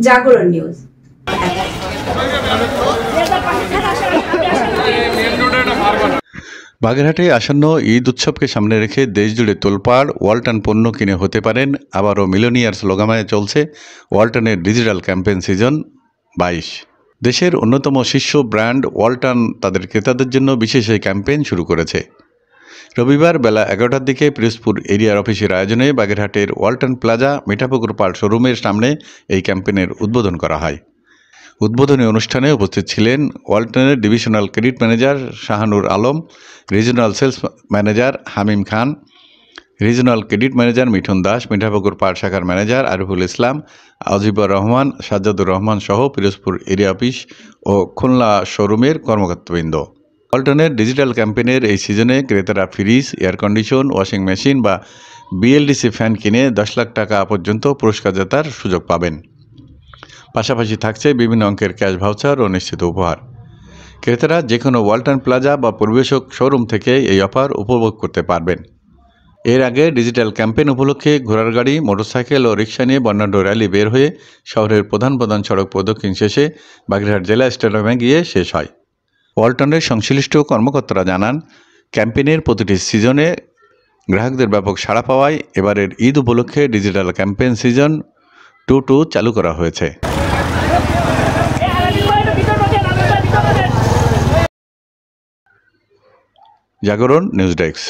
জাগরণ নিউজ। বাগেরহাটে আসন্ন ঈদ উৎসবকে সামনে রেখে দেশজুড়ে তোলপাড়। ওয়ালটন পণ্য কিনে হতে পারেন আবারও মিলিয়নিয়ার স্লোগানে চলছে ওয়ালটনের ডিজিটাল ক্যাম্পেইন সিজন 22। দেশের অন্যতম শীর্ষ ব্র্যান্ড ওয়ালটন তাদের ক্রেতাদের জন্য বিশেষ এই ক্যাম্পেইন শুরু করেছে। রবিবার বেলা 11টার দিকে পিরোজপুর এরিয়ার অফিসের আয়োজনে বাগেরহাটের ওয়ালটন প্লাজা মিঠাপুকুর পাড় শোরুমের সামনে এই ক্যাম্পেইনের উদ্বোধন করা হয়। উদ্বোধনী অনুষ্ঠানে উপস্থিত ছিলেন ওয়ালটনের divisional credit manager Shahanur Alam, regional sales manager Hamim Khan, regional credit manager Mithun Das, Mithapukur পাড় শাখার ম্যানেজার আরিফুল ইসলাম, আজিবুর রহমান, সাজ্জাদুর রহমান সহ পিরোজপুর এরিয়া অফিস ও খুলনা শোরুমের কর্মকর্তাবৃন্দ। ওয়ালটনের ডিজিটাল ক্যাম্পেইনের এই সিজনে ক্রেতারা fridge, air condition, washing machine বা বিএলডিসি ফ্যান কিনে 10 লাখ টাকা পর্যন্ত পুরস্কার জেতার সুযোগ পাবেন। পাশাপাশি থাকছে বিভিন্ন অঙ্কের ক্যাশ ভাউচার ও নিশ্চিত উপহার। ক্রেতারা যে কোনো ওয়ালটন প্লাজা বা পরিবেশক শোরুম থেকে এই অফার উপভোগ করতে পারবেন। এর আগে ডিজিটাল ক্যাম্পেইন উপলক্ষে ঘোড়ার গাড়ি, মোটরসাইকেল ও রিক্সা নিয়ে বর্ণাঢ্য র্যালি বের হয়ে শহরের প্রধান সড়ক প্রদক্ষিণ শেষে বাগেরহাট জেলা স্টেডিয়ামে গিয়ে শেষ হয়। ওয়ালটনের সংশ্লিষ্ট কর্মকর্তারা জানান, ক্যাম্পেইনের প্রতিটি সিজনে গ্রাহকদের ব্যাপক সাড়া পাওয়ায় এবারের ঈদ উপলক্ষে ডিজিটাল ক্যাম্পেইন সিজন 2 চালু করা হয়েছে। জাগরণ নিউজ ডেস্ক।